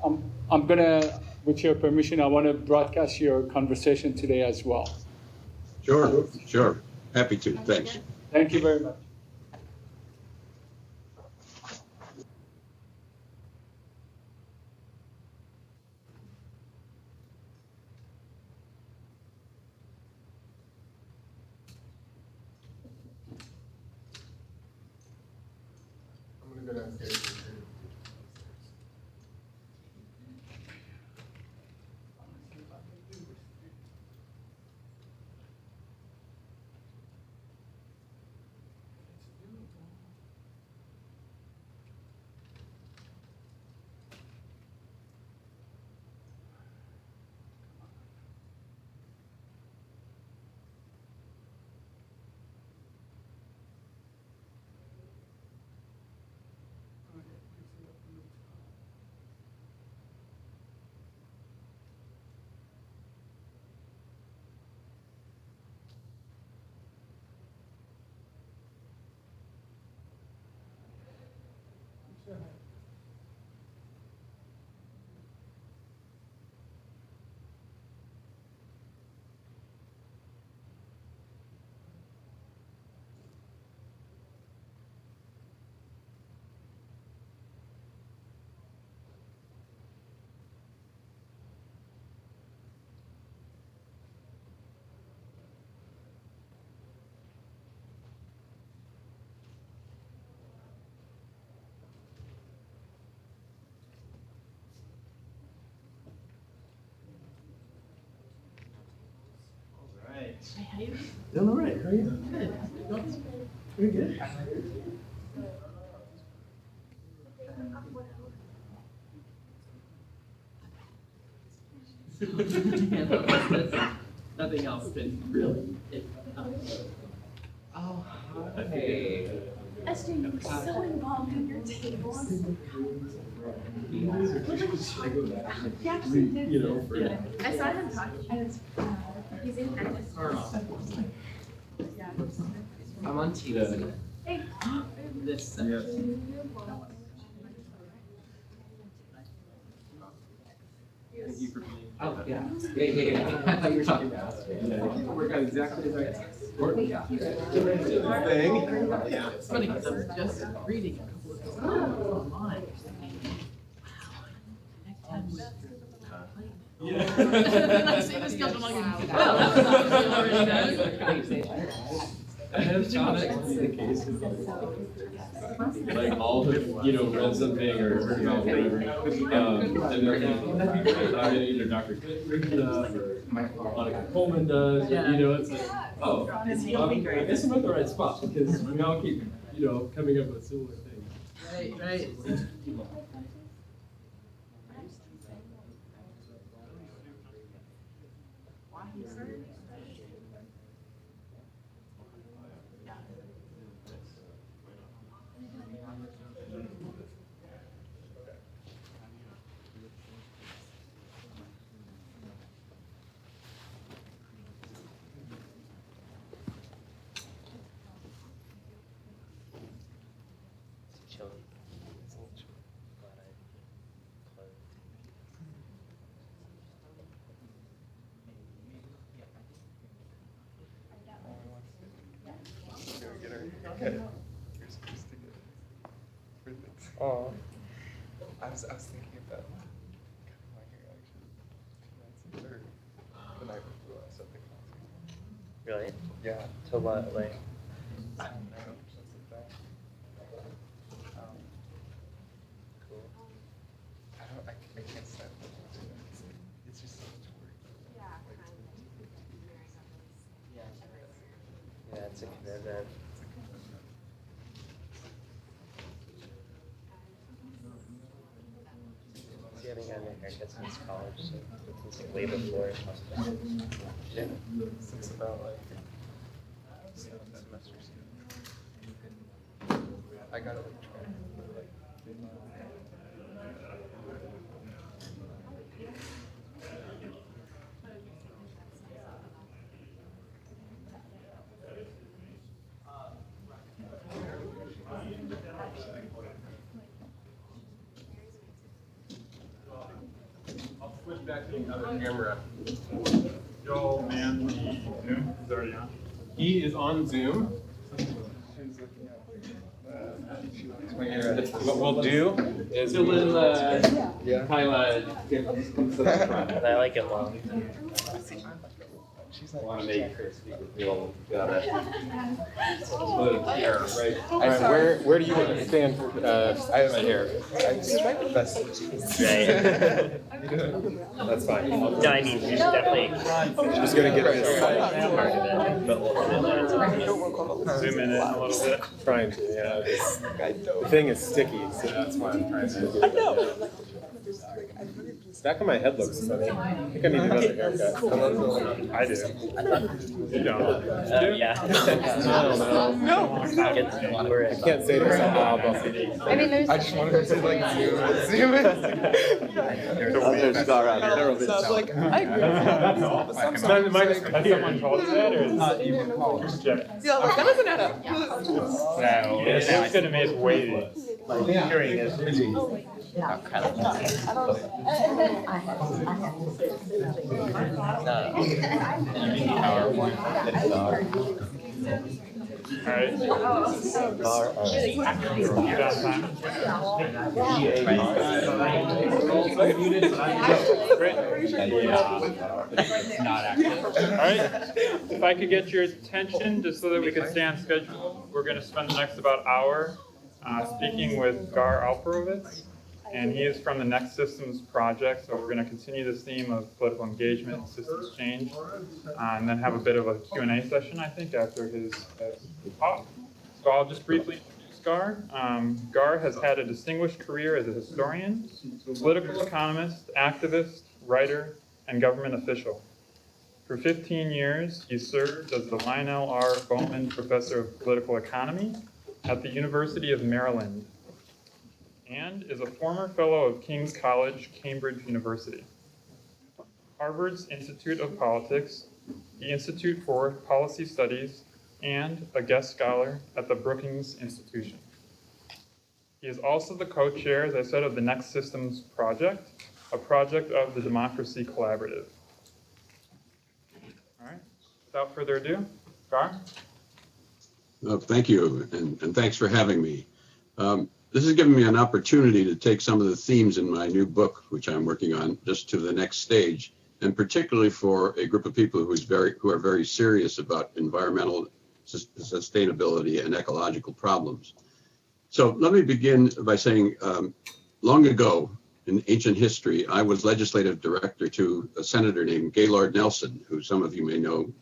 I'm gonna, with your permission, I want to broadcast your conversation today as well. Sure, sure. Happy to. Thanks. Thank you very much. I'm gonna go downstairs. Hey, how you doing? Doing all right. How are you? Good. Very good. Nothing else been really. Oh, hey. SJ, you were so involved in your tables. He actually did. Yeah. I saw him talking. He's in Memphis. Yeah. I'm on TV. Hey. This. Thank you for being. Oh, yeah. Yeah. I thought you were talking about us. Work out exactly as I Yeah. Yeah. It's funny because I was just reading a couple of those articles online. Next time with Yeah. and I see this guy, I'm like, well, that was obviously already done. I have found that to be the case with like all have, read something or heard about whatever. And then either Dr. Clint stuff or Monica Coleman does, it's like, oh, I guess I'm at the right spot because we all keep, coming up with similar things. Right. Oh, I was thinking about cutting my hair actually 2 nights or the night before I was at the concert. Really? Yeah. To what, like? I don't know. Just like that. Cool. I can't stand it. It's just so much work. Yeah, it's a commitment. You haven't gotten a haircut since college, so it's like way before hospital. Yeah. Since about like 7 semesters ago. I got it like trying like switch back to the other camera. Joel, man, the Zoom is already on. He is on Zoom. She's looking at when you're ready. What we'll do is So we'll, Yeah. Kyla get to the front. And I like it long. She's I like, want to make her speak with you all together. Here, right? All right, where do you want to stand? I have my hair. I'm just right with us. That's fine. No, I mean, you should definitely Just gonna get this. part of it. Zoom in a little bit. Trying to, yeah. The thing is sticky, so that's why I'm trying to do it. Back of my head looks funny. I think I need another haircut. I do. You don't. Yeah. I don't know. I Can't say this out loud, but I mean, there's. I just wanted to say like zoom in. There's Gar Alperovitz. So I was like, I agree. Has someone told you that, or is Yeah, like, that doesn't add up. It's gonna make weighted. Hearing is really. Alright. You got time? Great. Alright, if I could get your attention, just so that we could stay on schedule, we're going to spend the next about hour speaking with Gar Alperovitz, and he is from the Next Systems project, so we're going to continue this theme of political engagement and systems change, and then have a bit of a Q&A session, I think, after his talk. So I'll just briefly introduce Gar. Gar has had a distinguished career as a historian, political economist, activist, writer, and government official. For 15 years, he served as the Lionel R. Boatman Professor of Political Economy at the University of Maryland, and is a former fellow of King's College, Cambridge University, Harvard's Institute of Politics, the Institute for Policy Studies, and a guest scholar at the Brookings Institution. He is also the co-chair, as I said, of the Next Systems project, a project of the Democracy Collaborative. All right, without further ado, Gar? Thank you, and thanks for having me. This has given me an opportunity to take some of the themes in my new book, which I'm working on, just to the next stage, and particularly for a group of people who are very serious about environmental sustainability and ecological problems. So let me begin by saying, long ago in ancient history, I was legislative director to a senator named Gaylord Nelson, who some of you may know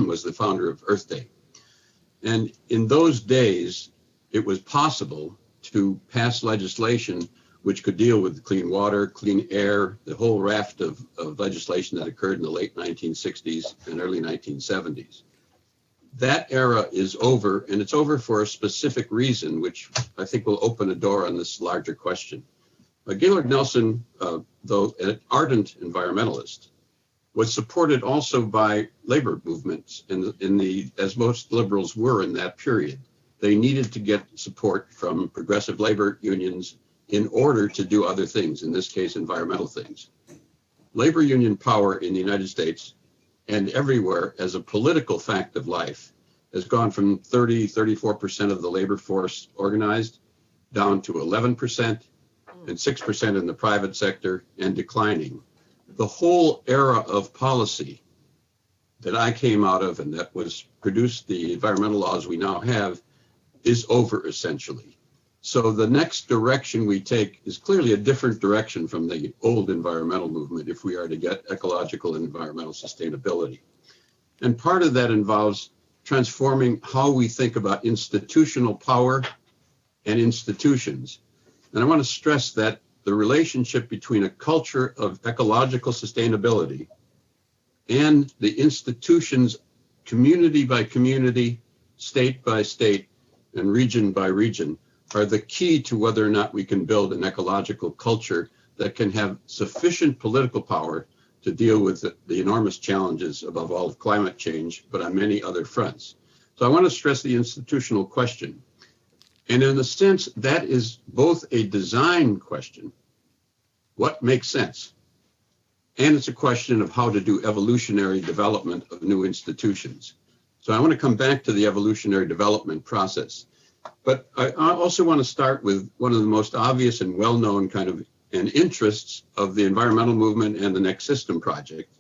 was the founder of Earth Day. And in those days, it was possible to pass legislation which could deal with clean water, clean air, the whole raft of legislation that occurred in the late 1960s and early 1970s. That era is over, and it's over for a specific reason, which I think will open a door on this larger question. Gaylord Nelson, though an ardent environmentalist, was supported also by labor movements as most liberals were in that period. They needed to get support from progressive labor unions in order to do other things, in this case, environmental things. Labor union power in the United States and everywhere as a political fact of life has gone from 34% of the labor force organized down to 11% and 6% in the private sector and declining. The whole era of policy that I came out of and that was produced the environmental laws we now have is over essentially. So the next direction we take is clearly a different direction from the old environmental movement if we are to get ecological and environmental sustainability. And part of that involves transforming how we think about institutional power and institutions. And I want to stress that the relationship between a culture of ecological sustainability and the institutions, community by community, state by state, and region by region, are the key to whether or not we can build an ecological culture that can have sufficient political power to deal with the enormous challenges, above all, of climate change, but on many other fronts. So I want to stress the institutional question. And in a sense, that is both a design question, what makes sense, and it's a question of how to do evolutionary development of new institutions. So I want to come back to the evolutionary development process. But I also want to start with one of the most obvious and well-known kind of interests of the environmental movement and the Next System project,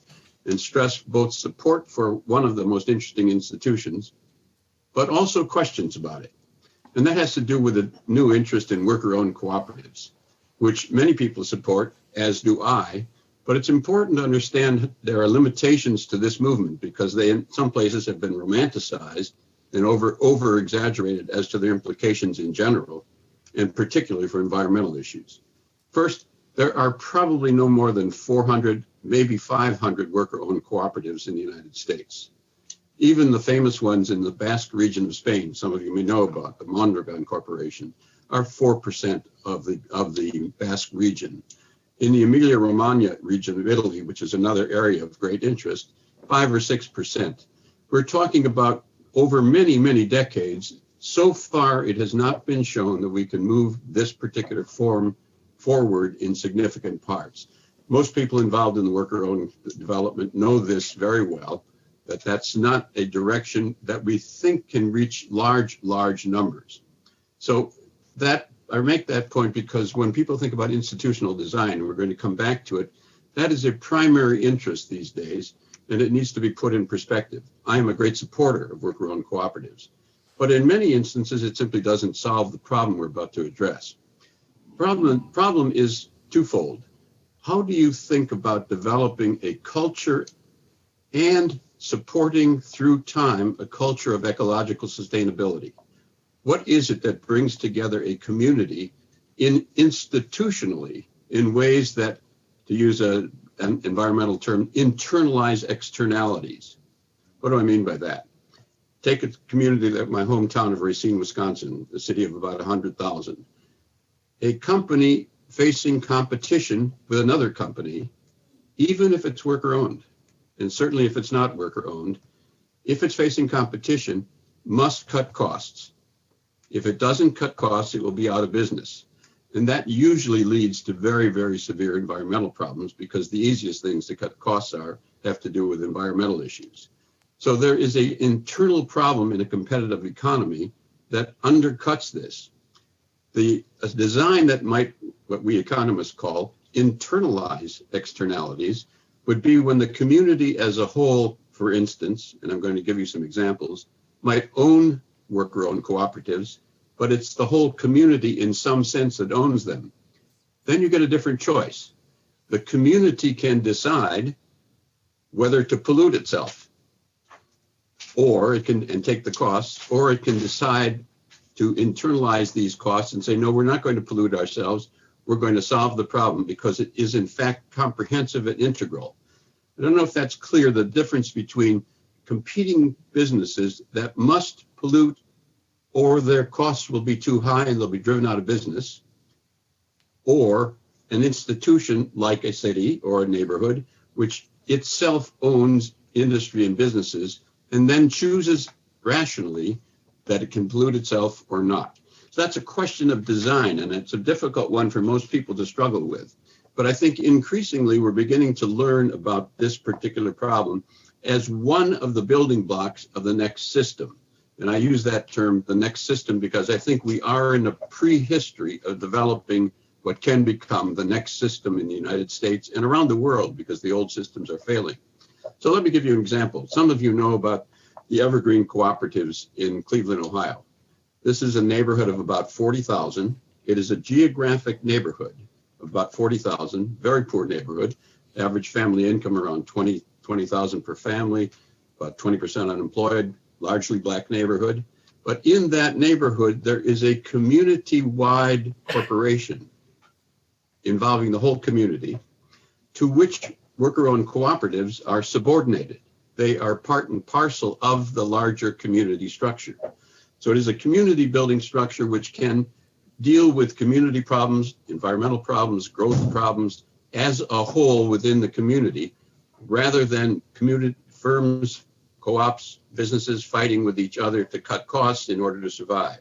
and stress both support for one of the most interesting institutions, but also questions about it. And that has to do with a new interest in worker-owned cooperatives, which many people support, as do I. But it's important to understand there are limitations to this movement because they, in some places, have been romanticized and over exaggerated as to their implications in general, and particularly for environmental issues. First, there are probably no more than 400, maybe 500 worker-owned cooperatives in the United States. Even the famous ones in the Basque region of Spain, some of you may know about, the Mondragon Corporation, are 4% of the Basque region. In the Emilia-Romagna region of Italy, which is another area of great interest, 5 or 6%. We're talking about over many, many decades. So far, it has not been shown that we can move this particular form forward in significant parts. Most people involved in the worker-owned development know this very well, that that's not a direction that we think can reach large numbers. So that I make that point because when people think about institutional design, and we're going to come back to it, that is a primary interest these days, and it needs to be put in perspective. I am a great supporter of worker-owned cooperatives, but in many instances, it simply doesn't solve the problem we're about to address. Problem is twofold. How do you think about developing a culture and supporting through time a culture of ecological sustainability? What is it that brings together a community institutionally in ways that, to use an environmental term, internalize externalities? What do I mean by that? Take a community like my hometown of Racine, Wisconsin, a city of about 100,000. A company facing competition with another company, even if it's worker-owned, and certainly if it's not worker-owned, if it's facing competition, must cut costs. If it doesn't cut costs, it will be out of business. And that usually leads to very, very severe environmental problems because the easiest things to cut costs have to do with environmental issues. So there is an internal problem in a competitive economy that undercuts this. A design that might, what we economists call, internalize externalities would be when the community as a whole, for instance, and I'm going to give you some examples, might own worker-owned cooperatives, but it's the whole community in some sense that owns them. Then you get a different choice. The community can decide whether to pollute itself, or it can, and take the costs, or it can decide to internalize these costs and say, no, we're not going to pollute ourselves. We're going to solve the problem because it is in fact comprehensive and integral. I don't know if that's clear, the difference between competing businesses that must pollute or their costs will be too high and they'll be driven out of business, or an institution like a city or a neighborhood, which itself owns industry and businesses and then chooses rationally that it can pollute itself or not. So that's a question of design, and it's a difficult one for most people to struggle with. But I think increasingly we're beginning to learn about this particular problem as one of the building blocks of the next system. And I use that term, the next system, because I think we are in a prehistory of developing what can become the next system in the United States and around the world because the old systems are failing. So let me give you an example. Some of you know about the Evergreen Cooperatives in Cleveland, Ohio. This is a neighborhood of about 40,000. It is a geographic neighborhood of about 40,000, very poor neighborhood. Average family income around 20,000 per family, about 20% unemployed, largely black neighborhood. But in that neighborhood, there is a community-wide corporation involving the whole community to which worker-owned cooperatives are subordinated. They are part and parcel of the larger community structure. So it is a community building structure which can deal with community problems, environmental problems, growth problems as a whole within the community, rather than community firms, co-ops, businesses fighting with each other to cut costs in order to survive.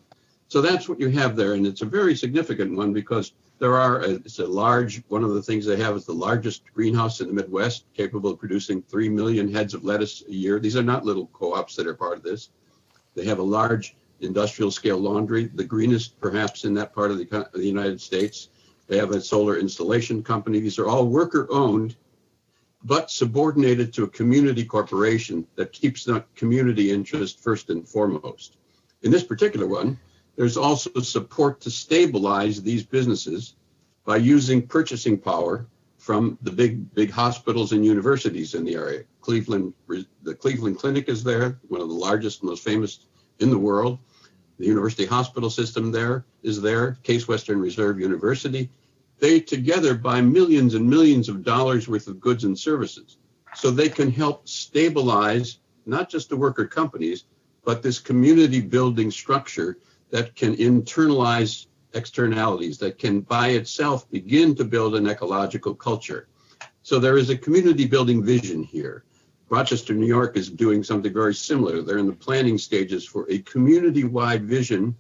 So that's what you have there, and it's a very significant one because It's a large, one of the things they have is the largest greenhouse in the Midwest, capable of producing 3 million heads of lettuce a year. These are not little co-ops that are part of this. They have a large industrial scale laundry, the greenest perhaps in that part of the United States. They have a solar installation company. These are all worker owned, but subordinated to a community corporation that keeps the community interest first and foremost. In this particular one, there's also support to stabilize these businesses by using purchasing power from the big hospitals and universities in the area. The Cleveland Clinic is there, one of the largest, most famous in the world. The University Hospital System there is there, Case Western Reserve University. They together buy millions and millions of dollars worth of goods and services. So they can help stabilize not just the worker companies, but this community building structure that can internalize externalities, that can by itself begin to build an ecological culture. So there is a community building vision here. Rochester, New York is doing something very similar. They're in the planning stages for a community-wide vision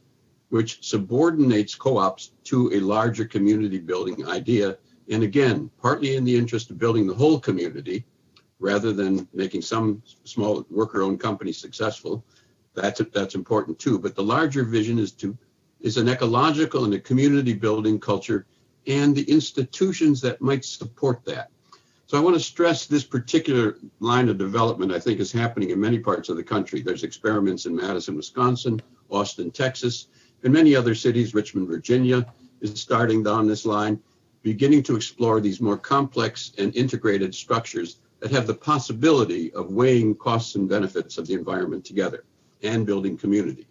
which subordinates co-ops to a larger community building idea. And again, partly in the interest of building the whole community rather than making some small worker-owned company successful. That's important too. But the larger vision is an ecological and a community building culture and the institutions that might support that. So I want to stress this particular line of development I think is happening in many parts of the country. There's experiments in Madison, Wisconsin, Austin, Texas, and many other cities. Richmond, Virginia is starting down this line, beginning to explore these more complex and integrated structures that have the possibility of weighing costs and benefits of the environment together and building community.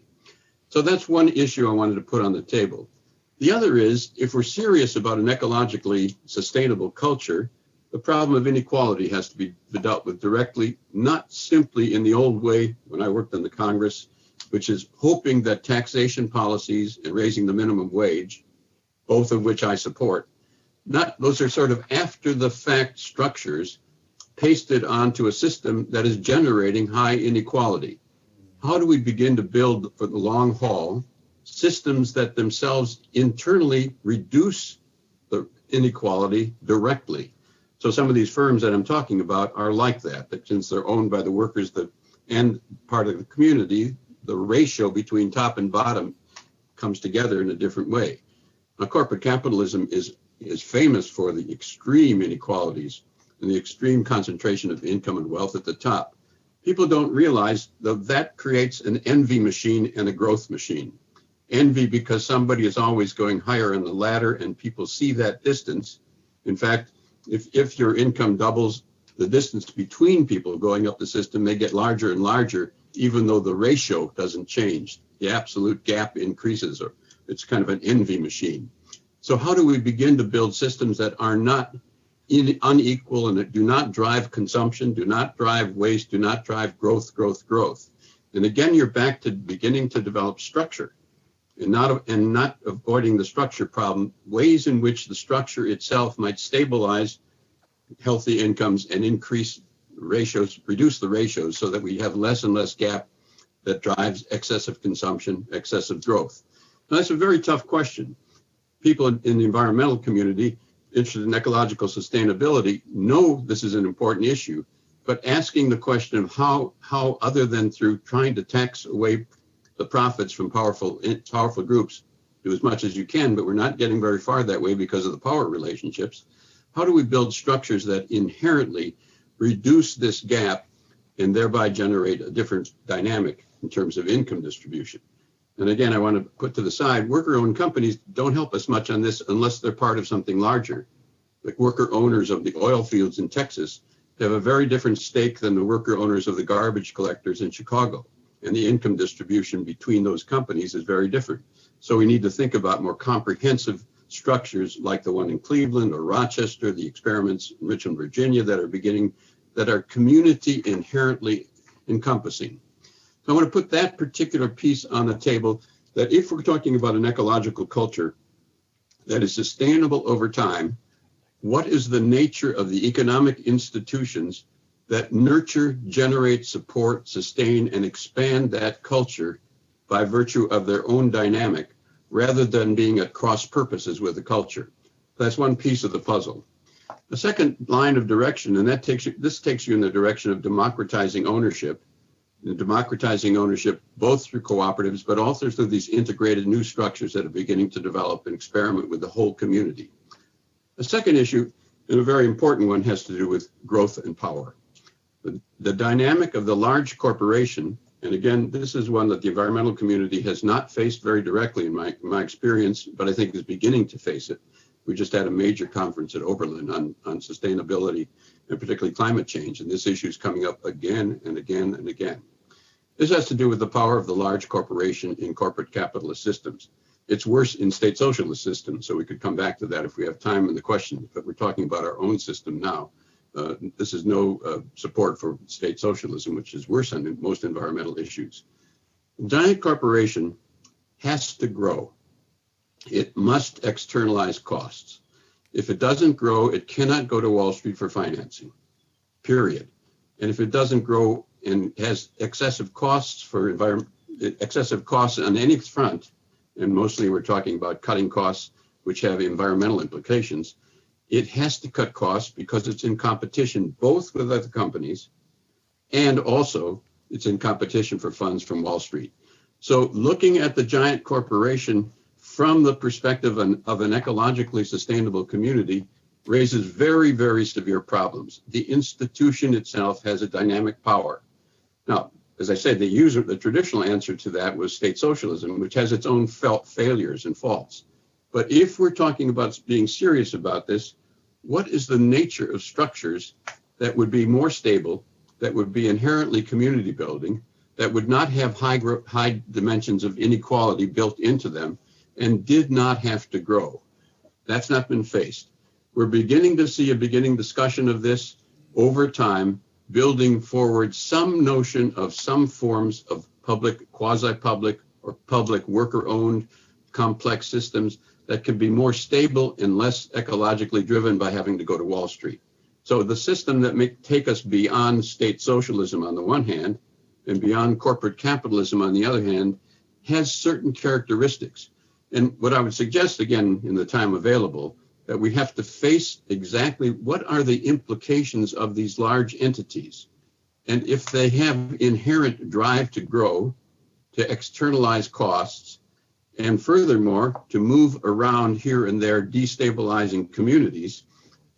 So that's one issue I wanted to put on the table. The other is, if we're serious about an ecologically sustainable culture, the problem of inequality has to be dealt with directly, not simply in the old way when I worked in the Congress, which is hoping that taxation policies and raising the minimum wage, both of which I support, those are sort of after the fact structures pasted onto a system that is generating high inequality. How do we begin to build for the long haul systems that themselves internally reduce the inequality directly? So some of these firms that I'm talking about are like that since they're owned by the workers and part of the community, the ratio between top and bottom comes together in a different way. Now, corporate capitalism is famous for the extreme inequalities and the extreme concentration of income and wealth at the top. People don't realize that creates an envy machine and a growth machine. Envy because somebody is always going higher on the ladder and people see that distance. In fact, if your income doubles, the distance between people going up the system may get larger and larger, even though the ratio doesn't change. The absolute gap increases, or it's kind of an envy machine. So how do we begin to build systems that are not unequal and that do not drive consumption, do not drive waste, do not drive growth? And again, you're back to beginning to develop structure and not avoiding the structure problem, ways in which the structure itself might stabilize healthy incomes and increase ratios, reduce the ratios so that we have less and less gap that drives excessive consumption, excessive growth. Now, that's a very tough question. People in the environmental community interested in ecological sustainability know this is an important issue, but asking the question of how other than through trying to tax away the profits from powerful groups, do as much as you can, but we're not getting very far that way because of the power relationships. How do we build structures that inherently reduce this gap and thereby generate a different dynamic in terms of income distribution? And again, I want to put to the side, worker-owned companies don't help us much on this unless they're part of something larger. Like worker owners of the oil fields in Texas have a very different stake than the worker owners of the garbage collectors in Chicago. And the income distribution between those companies is very different. So we need to think about more comprehensive structures like the one in Cleveland or Rochester, the experiments in Richmond, Virginia that are community inherently encompassing. So I want to put that particular piece on the table, that if we're talking about an ecological culture that is sustainable over time, what is the nature of the economic institutions that nurture, generate, support, sustain, and expand that culture by virtue of their own dynamic, rather than being at cross purposes with the culture. That's one piece of the puzzle. The second line of direction, and this takes you in the direction of democratizing ownership, and democratizing ownership both through cooperatives, but also through these integrated new structures that are beginning to develop and experiment with the whole community. The second issue, and a very important one, has to do with growth and power. The dynamic of the large corporation, and again, this is one that the environmental community has not faced very directly in my experience, but I think is beginning to face it. We just had a major conference at Oberlin on sustainability and particularly climate change, and this issue is coming up again and again and again. This has to do with the power of the large corporation in corporate capitalist systems. It's worse in state socialist systems, so we could come back to that if we have time in the question, but we're talking about our own system now. This is no support for state socialism, which is worse on most environmental issues. A giant corporation has to grow. It must externalize costs. If it doesn't grow, it cannot go to Wall Street for financing, period. And if it doesn't grow and has excessive costs on any front, and mostly we're talking about cutting costs which have environmental implications, it has to cut costs because it's in competition both with other companies and also it's in competition for funds from Wall Street. So looking at the giant corporation from the perspective of an ecologically sustainable community raises very, very severe problems. The institution itself has a dynamic power. Now, as I said, the traditional answer to that was state socialism, which has its own failures and faults. But if we're talking about being serious about this, what is the nature of structures that would be more stable, that would be inherently community building, that would not have high dimensions of inequality built into them, and did not have to grow? That's not been faced. We're beginning to see a beginning discussion of this over time, building forward some notion of some forms of public, quasi-public, or public worker-owned complex systems that can be more stable and less ecologically driven by having to go to Wall Street. So the system that may take us beyond state socialism on the one hand and beyond corporate capitalism on the other hand has certain characteristics. And what I would suggest, again, in the time available, that we have to face exactly what are the implications of these large entities. And if they have inherent drive to grow, to externalize costs, and furthermore, to move around here and there, destabilizing communities,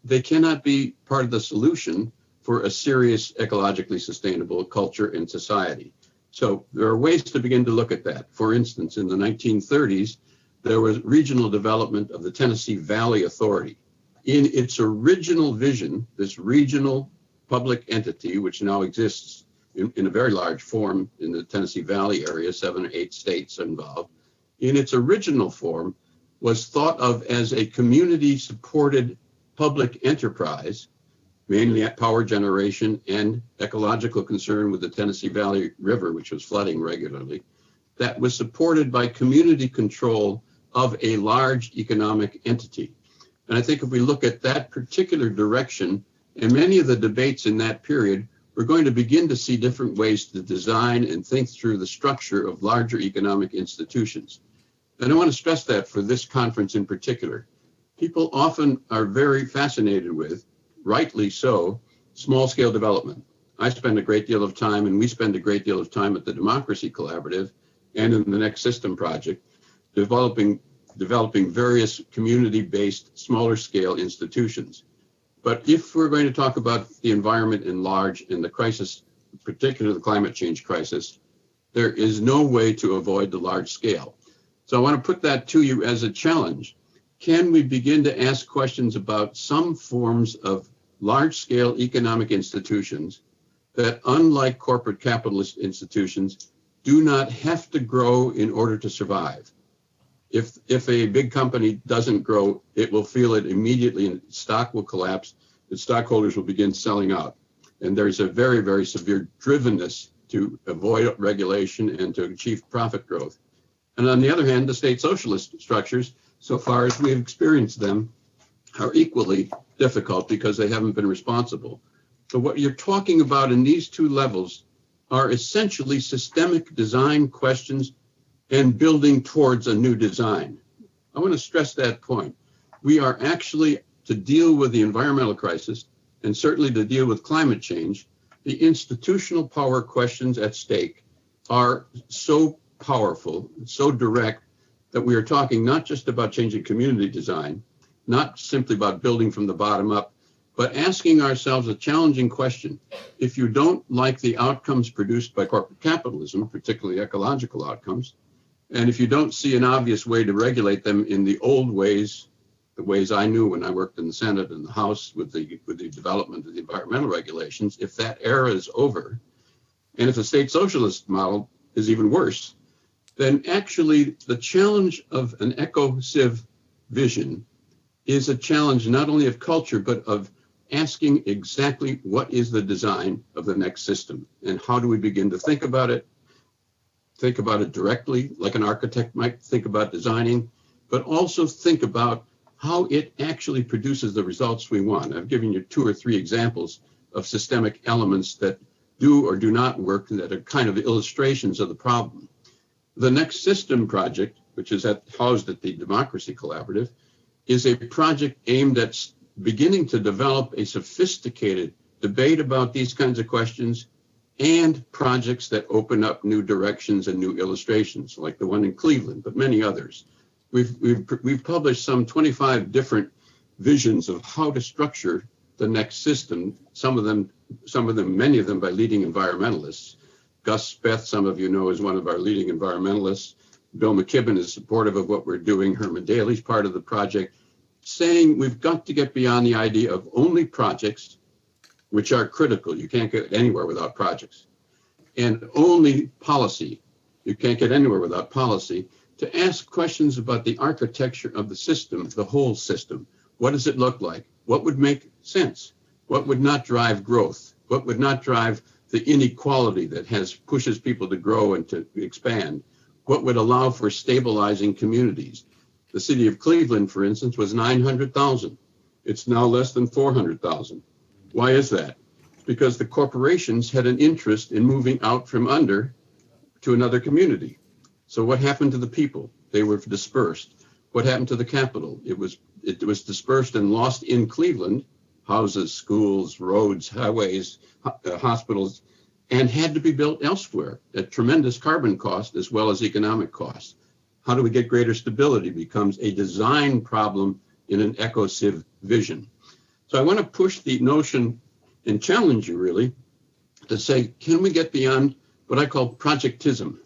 they cannot be part of the solution for a serious ecologically sustainable culture and society. So there are ways to begin to look at that. For instance, in the 1930s, there was regional development of the Tennessee Valley Authority. In its original vision, this regional public entity, which now exists in a very large form in the Tennessee Valley area, 7 or 8 states involved, in its original form was thought of as a community-supported public enterprise, mainly at power generation and ecological concern with the Tennessee Valley River, which was flooding regularly, that was supported by community control of a large economic entity. And I think if we look at that particular direction and many of the debates in that period, we're going to begin to see different ways to design and think through the structure of larger economic institutions. And I want to stress that for this conference in particular. People often are very fascinated with, rightly so, small-scale development. I spend a great deal of time, and we spend a great deal of time at the Democracy Collaborative and in the Next System Project, developing various community-based, smaller-scale institutions. But if we're going to talk about the environment in large and the crisis, particularly the climate change crisis, there is no way to avoid the large scale. So I want to put that to you as a challenge. Can we begin to ask questions about some forms of large-scale economic institutions that, unlike corporate capitalist institutions, do not have to grow in order to survive? If a big company doesn't grow, it will feel it immediately and stock will collapse, its stockholders will begin selling out. And there's a very, very severe drivenness to avoid regulation and to achieve profit growth. And on the other hand, the state socialist structures, so far as we've experienced them, are equally difficult because they haven't been responsible. So what you're talking about in these two levels are essentially systemic design questions and building towards a new design. I want to stress that point. We are actually, to deal with the environmental crisis, and certainly to deal with climate change, the institutional power questions at stake are so powerful, so direct, that we are talking not just about changing community design, not simply about building from the bottom up, but asking ourselves a challenging question. If you don't like the outcomes produced by corporate capitalism, particularly ecological outcomes, and if you don't see an obvious way to regulate them in the old ways, the ways I knew when I worked in the Senate and the House with the development of the environmental regulations, if that era is over, and if the state socialist model is even worse, then actually the challenge of an eco-civ vision is a challenge not only of culture, but of asking exactly what is the design of the next system and how do we begin to think about it directly, like an architect might think about designing, but also think about how it actually produces the results we want. I've given you 2 or 3 examples of systemic elements that do or do not work that are kind of illustrations of the problem. The Next System project, which is housed at the Democracy Collaborative, is a project aimed at beginning to develop a sophisticated debate about these kinds of questions and projects that open up new directions and new illustrations, like the one in Cleveland, but many others. We've published some 25 different visions of how to structure the next system, many of them by leading environmentalists. Gus Speth, some of you know, is one of our leading environmentalists. Bill McKibben is supportive of what we're doing. Herman Daly's part of the project, saying we've got to get beyond the idea of only projects, which are critical. You can't get anywhere without projects. And only policy. You can't get anywhere without policy. To ask questions about the architecture of the system, the whole system. What does it look like? What would make sense? What would not drive growth? What would not drive the inequality that pushes people to grow and to expand? What would allow for stabilizing communities? The city of Cleveland, for instance, was 900,000. It's now less than 400,000. Why is that? Because the corporations had an interest in moving out from under to another community. So what happened to the people? They were dispersed. What happened to the capital? It was dispersed and lost in Cleveland, houses, schools, roads, highways, hospitals, and had to be built elsewhere at tremendous carbon cost as well as economic cost. How do we get greater stability becomes a design problem in an eco-civ vision. So I want to push the notion and challenge you really to say, can we get beyond what I call projectism?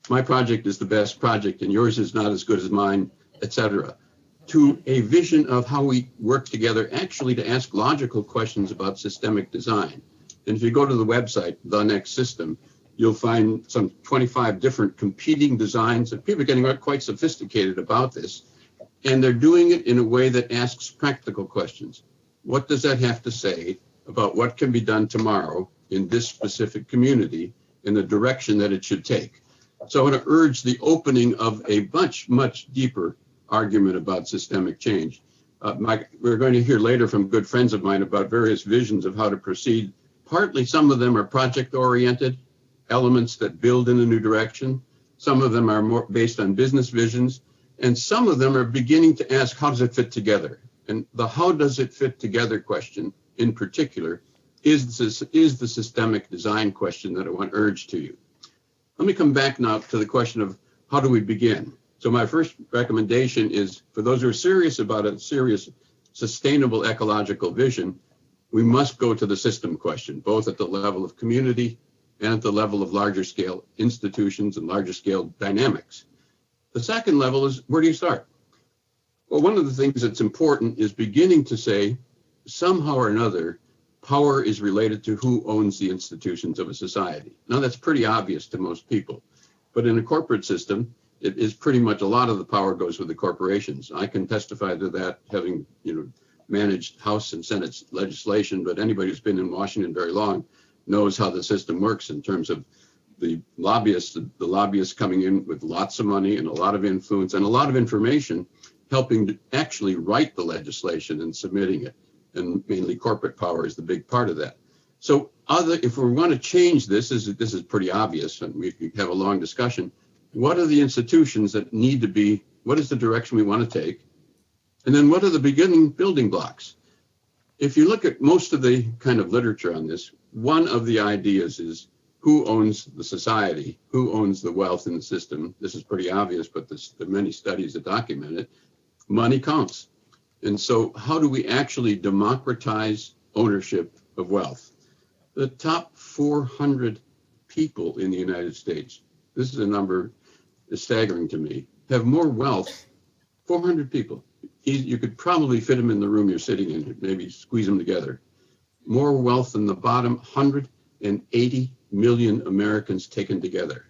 My project is the best project and yours is not as good as mine, etc., to a vision of how we work together actually to ask logical questions about systemic design. And if you go to the website, The Next System, you'll find some 25 different competing designs, and people are getting quite sophisticated about this. And they're doing it in a way that asks practical questions. What does that have to say about what can be done tomorrow in this specific community in the direction that it should take? So I want to urge the opening of a much, much deeper argument about systemic change. We're going to hear later from good friends of mine about various visions of how to proceed. Partly, some of them are project-oriented, elements that build in a new direction. Some of them are more based on business visions. And some of them are beginning to ask, how does it fit together? And the how does it fit together question, in particular, is the systemic design question that I want to urge to you. Let me come back now to the question of how do we begin? So my first recommendation is for those who are serious about a serious, sustainable ecological vision, we must go to the system question, both at the level of community and at the level of larger scale institutions and larger scale dynamics. The second level is, where do you start? Well, one of the things that's important is beginning to say, somehow or another, power is related to who owns the institutions of a society. Now, that's pretty obvious to most people. But in a corporate system, it is pretty much a lot of the power goes with the corporations. I can testify to that, having managed House and Senate legislation, but anybody who's been in Washington very long knows how the system works in terms of the lobbyists coming in with lots of money and a lot of influence and a lot of information, helping to actually write the legislation and submitting it. And mainly corporate power is the big part of that. So if we want to change this is pretty obvious, and we have a long discussion. What are the institutions that need to be, what is the direction we want to take? And then what are the beginning building blocks? If you look at most of the kind of literature on this, one of the ideas is who owns the society, who owns the wealth in the system. This is pretty obvious, but there are many studies that document it. Money counts. And so how do we actually democratize ownership of wealth? The top 400 people in the United States, this is a number that's staggering to me, have more wealth, 400 people. You could probably fit them in the room you're sitting in, maybe squeeze them together. More wealth than the bottom 180 million Americans taken together.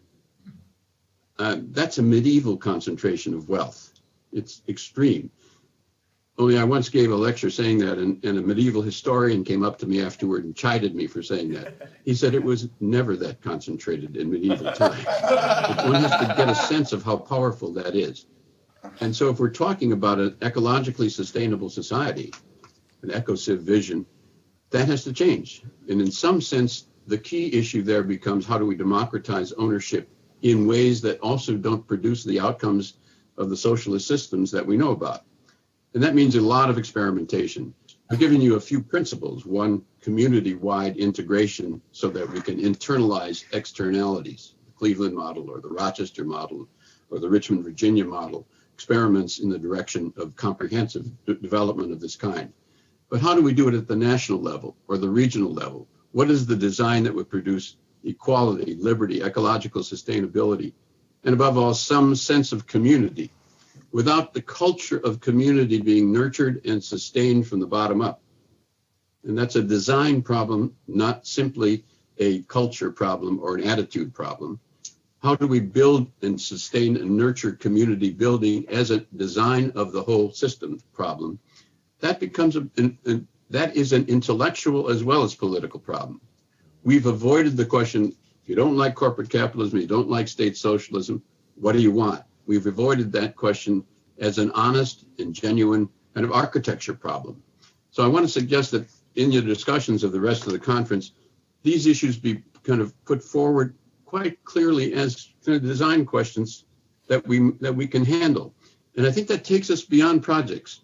That's a medieval concentration of wealth. It's extreme. Only I once gave a lecture saying that, and a medieval historian came up to me afterward and chided me for saying that. He said it was never that concentrated in medieval times. One has to get a sense of how powerful that is. And so if we're talking about an ecologically sustainable society, an EcoCiv vision, that has to change. And in some sense, the key issue there becomes how do we democratize ownership in ways that also don't produce the outcomes of the socialist systems that we know about. And that means a lot of experimentation. I've given you a few principles. One, community-wide integration so that we can internalize externalities, the Cleveland model or the Rochester model or the Richmond, Virginia model, experiments in the direction of comprehensive development of this kind. But how do we do it at the national level or the regional level? What is the design that would produce equality, liberty, ecological sustainability, and above all, some sense of community, without the culture of community being nurtured and sustained from the bottom up? And that's a design problem, not simply a culture problem or an attitude problem. How do we build and sustain and nurture community building as a design of the whole system problem? That becomes that is an intellectual as well as political problem. We've avoided the question, if you don't like corporate capitalism, you don't like state socialism, what do you want? We've avoided that question as an honest and genuine kind of architecture problem. So I want to suggest that in your discussions of the rest of the conference, these issues be kind of put forward quite clearly as kind of design questions that we can handle. And I think that takes us beyond projects,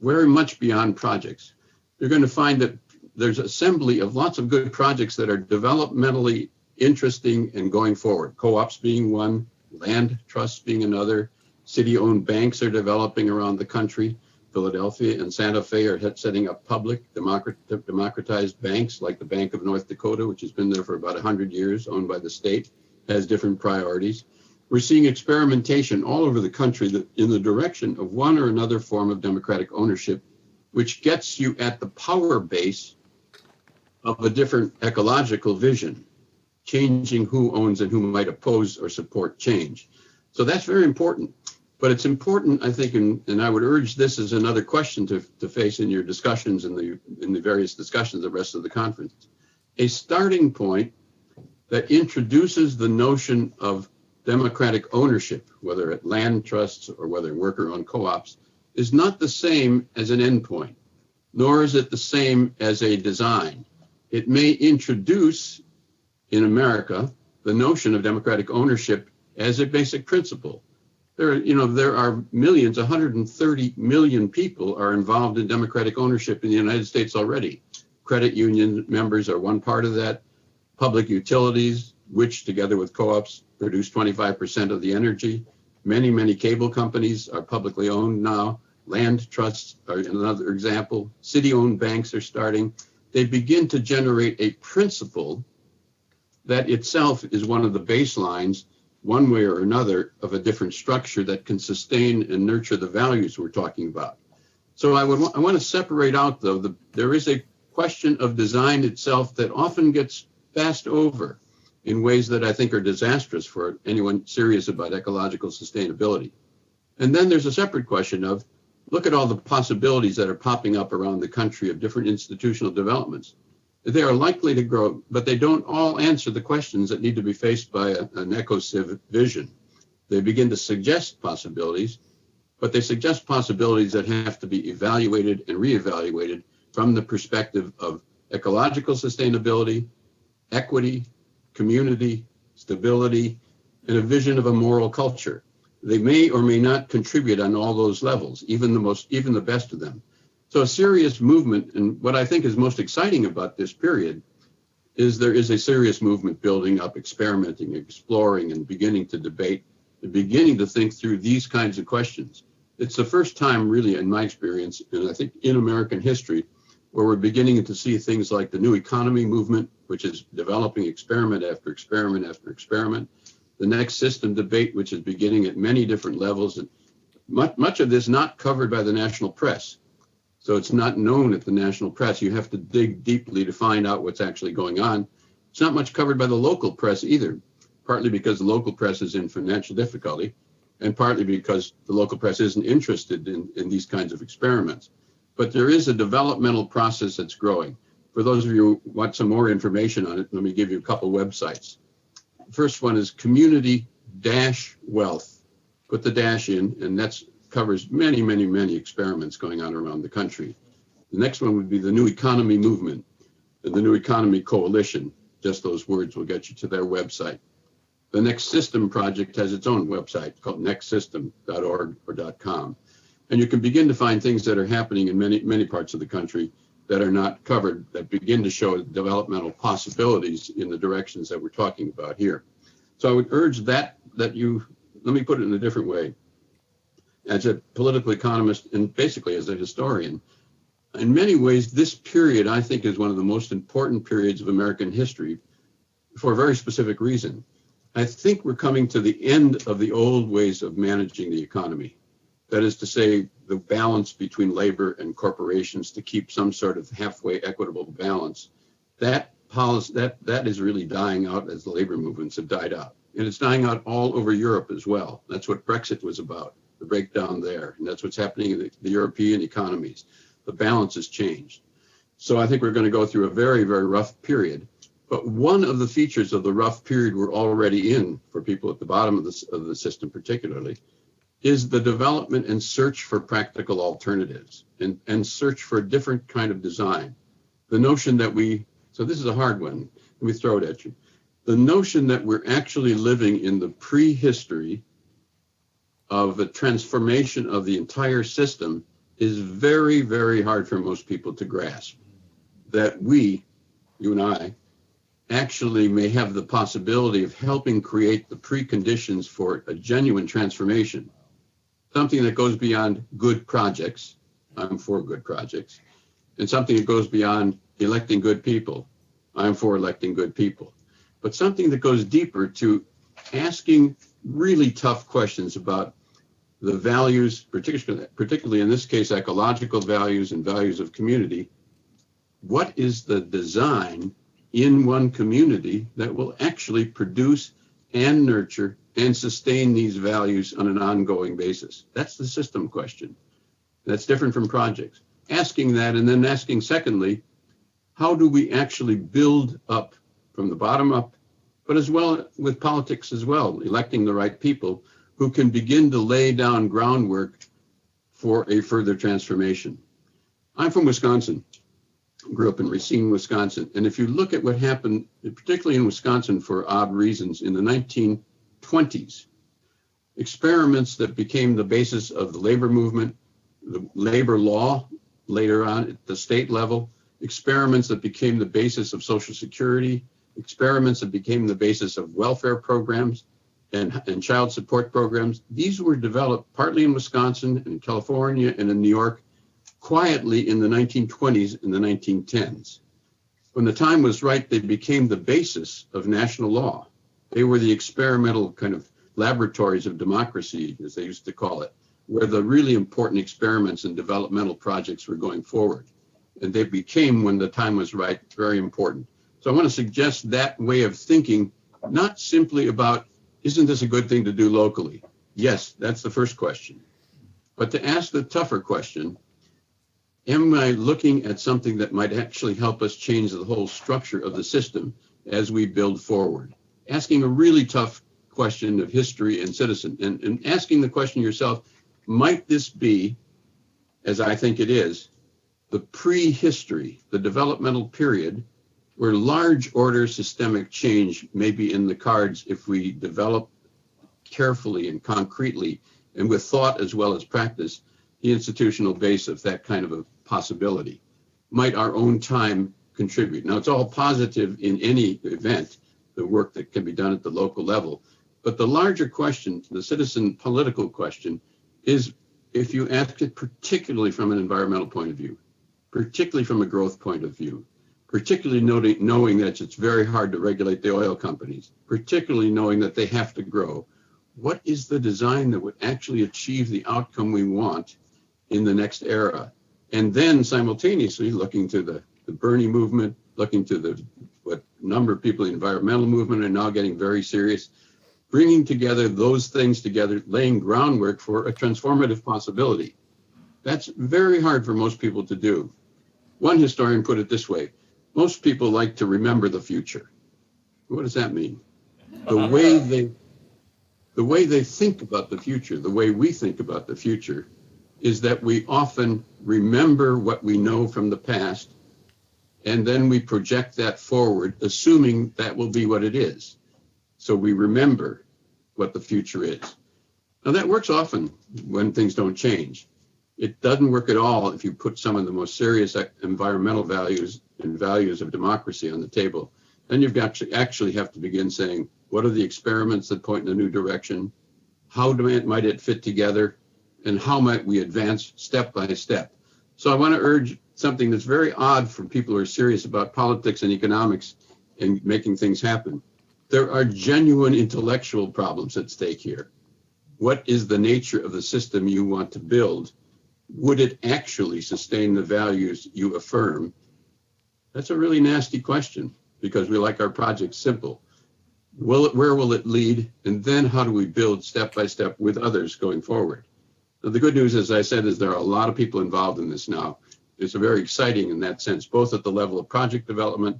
very much beyond projects. You're going to find that there's an assembly of lots of good projects that are developmentally interesting and going forward. Co-ops being one, land trusts being another, city-owned banks are developing around the country. Philadelphia and Santa Fe are setting up public democratized banks like the Bank of North Dakota, which has been there for about 100 years, owned by the state, has different priorities. We're seeing experimentation all over the country in the direction of one or another form of democratic ownership, which gets you at the power base of a different ecological vision, changing who owns and who might oppose or support change. So that's very important. But it's important, I think, and I would urge this as another question to face in your discussions in the various discussions the rest of the conference. A starting point that introduces the notion of democratic ownership, whether at land trusts or whether worker-owned co-ops, is not the same as an endpoint, nor is it the same as a design. It may introduce in America the notion of democratic ownership as a basic principle. There are millions, 130 million people are involved in democratic ownership in the United States already. Credit union members are one part of that. Public utilities, which together with co-ops produce 25% of the energy. Many, many cable companies are publicly owned now. Land trusts are another example. City-owned banks are starting. They begin to generate a principle that itself is one of the baselines, one way or another, of a different structure that can sustain and nurture the values we're talking about. So I want to separate out, though, there is a question of design itself that often gets passed over in ways that I think are disastrous for anyone serious about ecological sustainability. And then there's a separate question of, look at all the possibilities that are popping up around the country of different institutional developments. They are likely to grow, but they don't all answer the questions that need to be faced by an EcoCiv vision. They begin to suggest possibilities, but they suggest possibilities that have to be evaluated and reevaluated from the perspective of ecological sustainability, equity, community, stability, and a vision of a moral culture. They may or may not contribute on all those levels, even the best of them. So a serious movement, and what I think is most exciting about this period is there is a serious movement building up, experimenting, exploring, and beginning to debate, and beginning to think through these kinds of questions. It's the first time really in my experience, and I think in American history, where we're beginning to see things like the new economy movement, which is developing experiment after experiment after experiment, the next system debate, which is beginning at many different levels, and much of this not covered by the national press. So it's not known at the national press. You have to dig deeply to find out what's actually going on. It's not much covered by the local press either, partly because the local press is in financial difficulty, and partly because the local press isn't interested in these kinds of experiments. But there is a developmental process that's growing. For those of you who want some more information on it, let me give you a couple websites. The first one is community-wealth. Put the dash in, and that covers many, many, many experiments going on around the country. The next one would be the New Economy Movement and the New Economy Coalition. Just those words will get you to their website. The Next System Project has its own website called nextsystem.org or .com. And you can begin to find things that are happening in many, many parts of the country that are not covered, that begin to show developmental possibilities in the directions that we're talking about here. So I would urge that you, let me put it in a different way. As a political economist and basically as a historian, in many ways, this period I think is one of the most important periods of American history for a very specific reason. I think we're coming to the end of the old ways of managing the economy. That is to say, the balance between labor and corporations to keep some sort of halfway equitable balance. That is really dying out as the labor movements have died out. And it's dying out all over Europe as well. That's what Brexit was about, the breakdown there. And that's what's happening in the European economies. The balance has changed. So I think we're going to go through a very, very rough period. But one of the features of the rough period we're already in, for people at the bottom of the system particularly, is the development and search for practical alternatives and search for a different kind of design. The notion that so this is a hard one, let me throw it at you. The notion that we're actually living in the prehistory of a transformation of the entire system is very, very hard for most people to grasp. That we, you and I, actually may have the possibility of helping create the preconditions for a genuine transformation. Something that goes beyond good projects. I'm for good projects. And something that goes beyond electing good people. I'm for electing good people. But something that goes deeper to asking really tough questions about the values, particularly in this case, ecological values and values of community. What is the design in one community that will actually produce and nurture and sustain these values on an ongoing basis? That's the system question. That's different from projects. Asking that, and then asking secondly, how do we actually build up from the bottom up, but as well with politics as well, electing the right people who can begin to lay down groundwork for a further transformation. I'm from Wisconsin, grew up in Racine, Wisconsin. And if you look at what happened, particularly in Wisconsin for odd reasons, in the 1920s, experiments that became the basis of the labor movement, the labor law later on at the state level, experiments that became the basis of Social Security, experiments that became the basis of welfare programs and child support programs. These were developed partly in Wisconsin and in California and in New York quietly in the 1920s and the 1910s. When the time was right, they became the basis of national law. They were the experimental kind of laboratories of democracy, as they used to call it, where the really important experiments and developmental projects were going forward. And they became, when the time was right, very important. So I want to suggest that way of thinking, not simply about, isn't this a good thing to do locally? Yes, that's the first question. But to ask the tougher question, am I looking at something that might actually help us change the whole structure of the system as we build forward? Asking a really tough question of history and citizen, and asking the question yourself, might this be, as I think it is, the prehistory, the developmental period, where large order systemic change may be in the cards if we develop carefully and concretely and with thought as well as practice the institutional base of that kind of a possibility. Might our own time contribute? Now, it's all positive in any event, the work that can be done at the local level. But the larger question, the citizen political question, is if you ask it particularly from an environmental point of view, particularly from a growth point of view, particularly knowing that it's very hard to regulate the oil companies, particularly knowing that they have to grow, what is the design that would actually achieve the outcome we want in the next era? And then simultaneously looking to the Bernie movement, looking to what number of people in the environmental movement are now getting very serious, bringing together those things together, laying groundwork for a transformative possibility. That's very hard for most people to do. One historian put it this way: most people like to remember the future. What does that mean? The way they think about the future, the way we think about the future, is that we often remember what we know from the past, and then we project that forward, assuming that will be what it is. So we remember what the future is. Now that works often when things don't change. It doesn't work at all if you put some of the most serious environmental values and values of democracy on the table. Then you've got to actually have to begin saying, what are the experiments that point in a new direction? How might it fit together? And how might we advance step by step? So I want to urge something that's very odd for people who are serious about politics and economics and making things happen. There are genuine intellectual problems at stake here. What is the nature of the system you want to build? Would it actually sustain the values you affirm? That's a really nasty question, because we like our projects simple. Where will it lead? And then how do we build step by step with others going forward? So the good news, as I said, is there are a lot of people involved in this now. It's very exciting in that sense, both at the level of project development,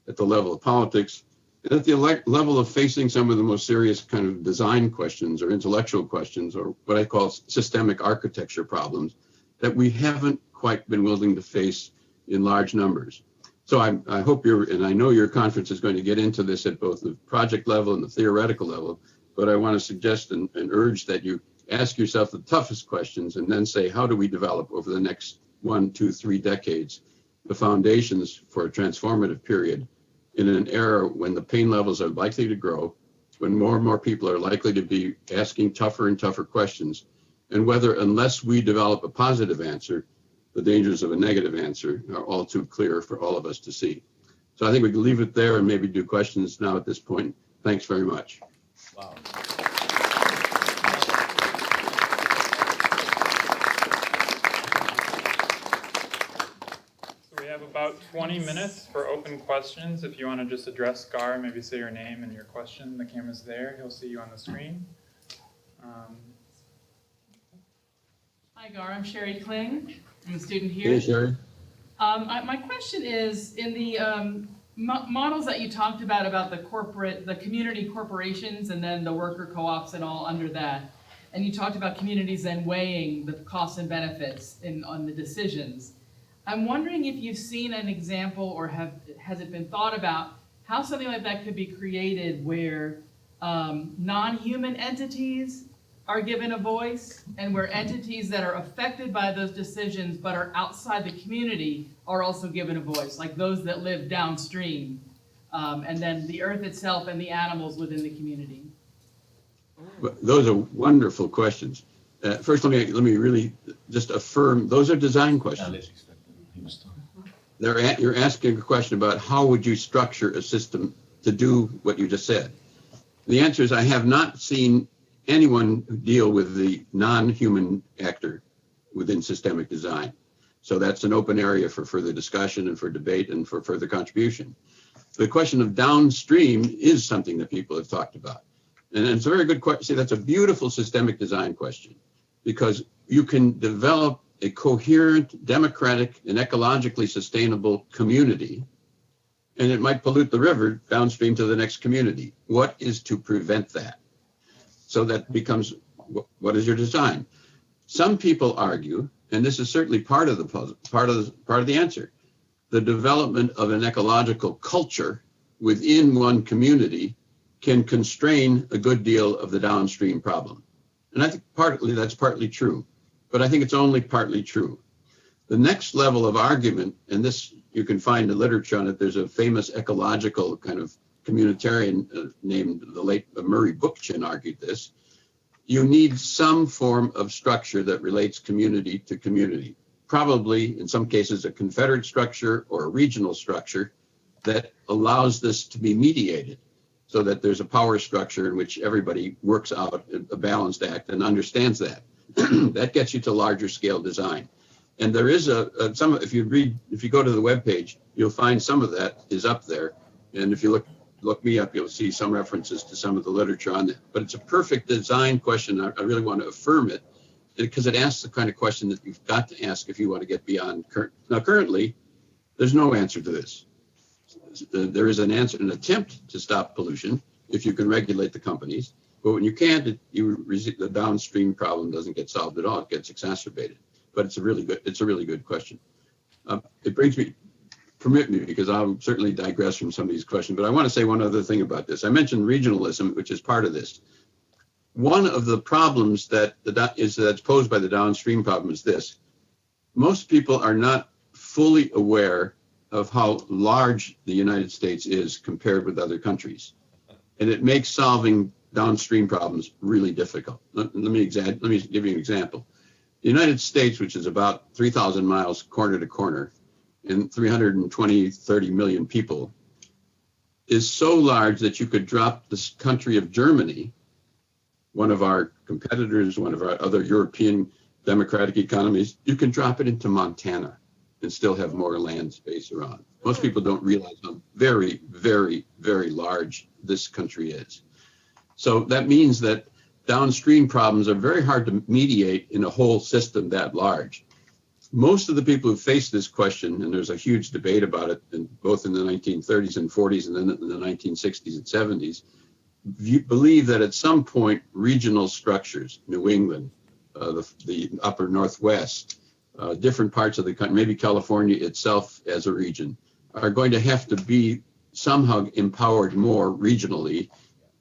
at the level of politics, and at the level of facing some of the most serious kind of design questions or intellectual questions, or what I call systemic architecture problems that we haven't quite been willing to face in large numbers. So I hope and I know your conference is going to get into this at both the project level and the theoretical level, but I want to suggest and urge that you ask yourself the toughest questions and then say, how do we develop over the next 1, 2, 3 decades the foundations for a transformative period in an era when the pain levels are likely to grow, when more and more people are likely to be asking tougher and tougher questions, and whether, unless we develop a positive answer, the dangers of a negative answer are all too clear for all of us to see. So I think we can leave it there and maybe do questions now at this point. Thanks very much. Wow. So we have about 20 minutes for open questions. If you want to just address Gar, maybe say your name and your question. The camera's there. He'll see you on the screen. Hi, Gar. I'm Sherry Kling. I'm a student here. Hey, Sherry. My question is, in the models that you talked about the community corporations and then the worker co-ops and all under that, and you talked about communities then weighing the costs and benefits on the decisions. I'm wondering if you've seen an example or has it been thought about how something like that could be created where non-human entities are given a voice, and where entities that are affected by those decisions but are outside the community are also given a voice, like those that live downstream, and then the earth itself and the animals within the community. Those are wonderful questions. First, let me really just affirm, those are design questions. You're asking a question about how would you structure a system to do what you just said. The answer is I have not seen anyone deal with the non-human actor within systemic design. So that's an open area for further discussion and for debate and for further contribution. The question of downstream is something that people have talked about. And it's a very good question. See, that's a beautiful systemic design question, because you can develop a coherent, democratic, and ecologically sustainable community, and it might pollute the river downstream to the next community. What is to prevent that? So that becomes, what is your design? Some people argue, and this is certainly part of the puzzle, part of the answer, the development of an ecological culture within one community can constrain a good deal of the downstream problem. And I think partly that's partly true, but I think it's only partly true. The next level of argument, and this you can find in literature on it, there's a famous ecological kind of communitarian named the late Murray Bookchin argued this. You need some form of structure that relates community to community, probably in some cases a confederate structure or a regional structure that allows this to be mediated so that there's a power structure in which everybody works out a balanced act and understands that. That gets you to larger scale design. And there is some, if you go to the webpage, you'll find some of that is up there. And if you look me up, you'll see some references to some of the literature on it. But it's a perfect design question. I really want to affirm it because it asks the kind of question that you've got to ask if you want to get beyond current. Now, currently, there's no answer to this. There is an attempt to stop pollution if you can regulate the companies. But when you can't, the downstream problem doesn't get solved at all. It gets exacerbated. But it's a really good question. It brings me, permit me, because I'll certainly digress from some of these questions, but I want to say one other thing about this. I mentioned regionalism, which is part of this. One of the problems that's posed by the downstream problem is this. Most people are not fully aware of how large the United States is compared with other countries. And it makes solving downstream problems really difficult. Let me give you an example. The United States, which is about 3,000 miles corner to corner and 30 million people, is so large that you could drop this country of Germany, one of our competitors, one of our other European democratic economies, you can drop it into Montana and still have more land space around. Most people don't realize how very, very, very large this country is. So that means that downstream problems are very hard to mediate in a whole system that large. Most of the people who face this question, and there's a huge debate about it, both in the 1930s and 40s and then in the 1960s and 70s, believe that at some point regional structures, New England, the upper Northwest, different parts of the country, maybe California itself as a region, are going to have to be somehow empowered more regionally,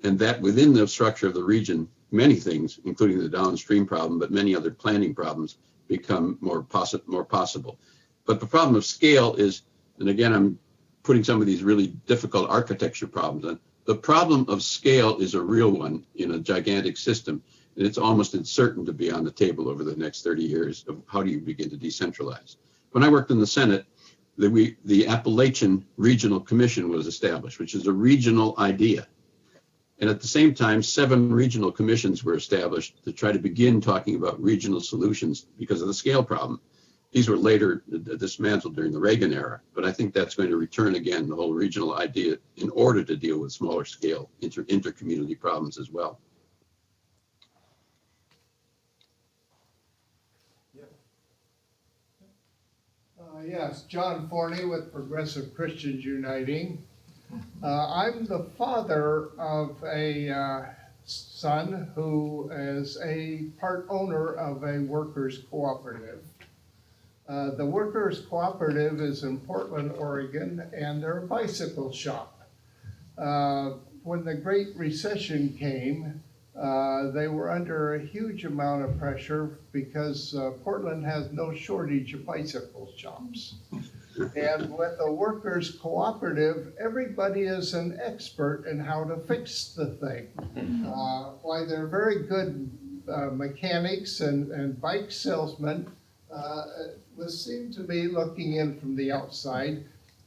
and that within the structure of the region, many things, including the downstream problem, but many other planning problems, become more possible. But the problem of scale is, and again, I'm putting some of these really difficult architecture problems in, the problem of scale is a real one in a gigantic system, and it's almost certain to be on the table over the next 30 years of how do you begin to decentralize. When I worked in the Senate, the Appalachian Regional Commission was established, which is a regional idea. And at the same time, 7 regional commissions were established to try to begin talking about regional solutions because of the scale problem. These were later dismantled during the Reagan era, but I think that's going to return again, the whole regional idea, in order to deal with smaller scale inter-community problems as well. Yes, John Forney with Progressive Christians Uniting. I'm the father of a son who is a part owner of a workers' cooperative. The workers' cooperative is in Portland, Oregon, and they're a bicycle shop. When the Great Recession came, they were under a huge amount of pressure because Portland has no shortage of bicycle shops. And with a workers' cooperative, everybody is an expert in how to fix the thing. Why they're very good mechanics and bike salesmen, it seemed to me, looking in from the outside,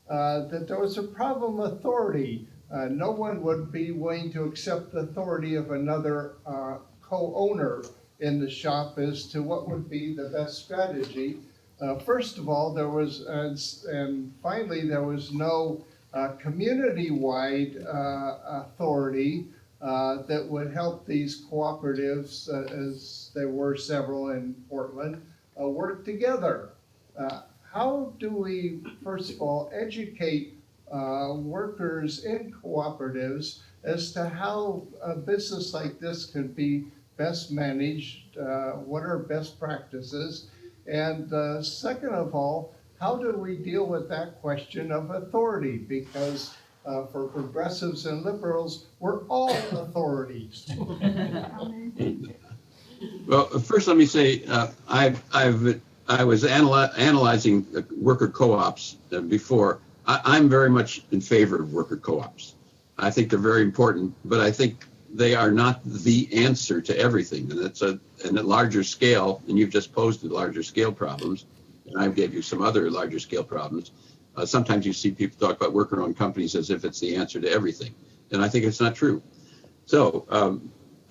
that there was a problem of authority. No one would be willing to accept the authority of another co-owner in the shop as to what would be the best strategy. First of all, there was, and finally, there was no community-wide authority that would help these cooperatives, as there were several in Portland, work together. How do we, first of all, educate workers in cooperatives as to how a business like this can be best managed? What are best practices? And second of all, how do we deal with that question of authority? Because For progressives and liberals, we're all authorities. Well, first let me say, I was analyzing worker co-ops before. I'm very much in favor of worker co-ops. I think they're very important, but I think they are not the answer to everything. And it's a larger scale, and you've just posed the larger scale problems, and I gave you some other larger scale problems. Sometimes you see people talk about worker-owned companies as if it's the answer to everything, and I think it's not true. So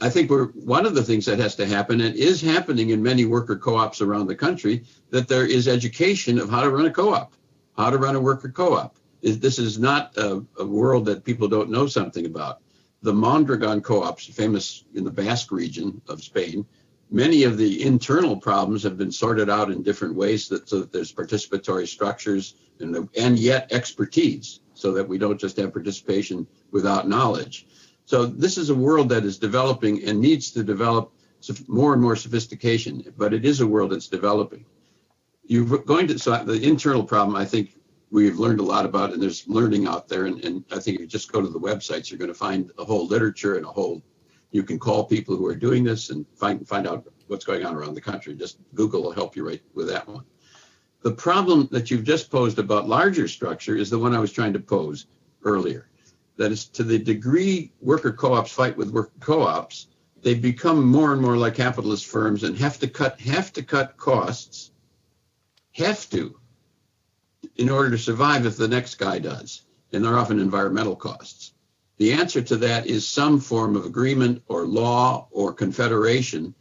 I think one of the things that has to happen, and is happening in many worker co-ops around the country, that there is education of how to run a co-op, how to run a worker co-op. This is not a world that people don't know something about. The Mondragon co-ops, famous in the Basque region of Spain, many of the internal problems have been sorted out in different ways so that there's participatory structures and yet expertise, so that we don't just have participation without knowledge. So this is a world that is developing and needs to develop more and more sophistication, but it is a world that's developing. So the internal problem, I think we've learned a lot about, and there's learning out there, and I think if you just go to the websites, you're going to find a whole literature and you can call people who are doing this and find out what's going on around the country. Just Google will help you right with that one. The problem that you've just posed about larger structure is the one I was trying to pose earlier. That is, to the degree worker co-ops fight with worker co-ops, they become more and more like capitalist firms and have to cut costs, in order to survive if the next guy does. And they're often environmental costs. The answer to that is some form of agreement or law or confederation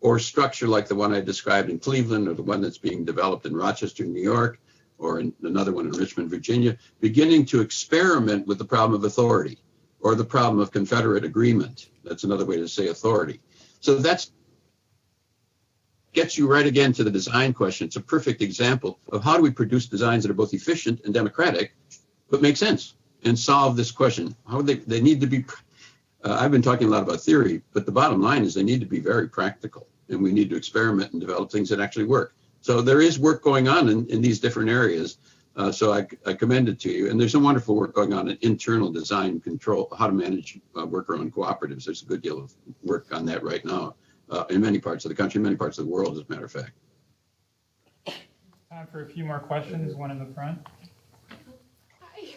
or structure like the one I described in Cleveland, or the one that's being developed in Rochester, New York, or another one in Richmond, Virginia, beginning to experiment with the problem of authority or the problem of confederate agreement. That's another way to say authority. So that gets you right again to the design question. It's a perfect example of how do we produce designs that are both efficient and democratic, but make sense and solve this question. How they need to be, I've been talking a lot about theory, but the bottom line is they need to be very practical, and we need to experiment and develop things that actually work. So there is work going on in these different areas. So I commend it to you. And there's some wonderful work going on in internal design control, how to manage worker-owned cooperatives. There's a good deal of work on that right now in many parts of the country, many parts of the world, as a matter of fact. Time for a few more questions, one in the front. Hi.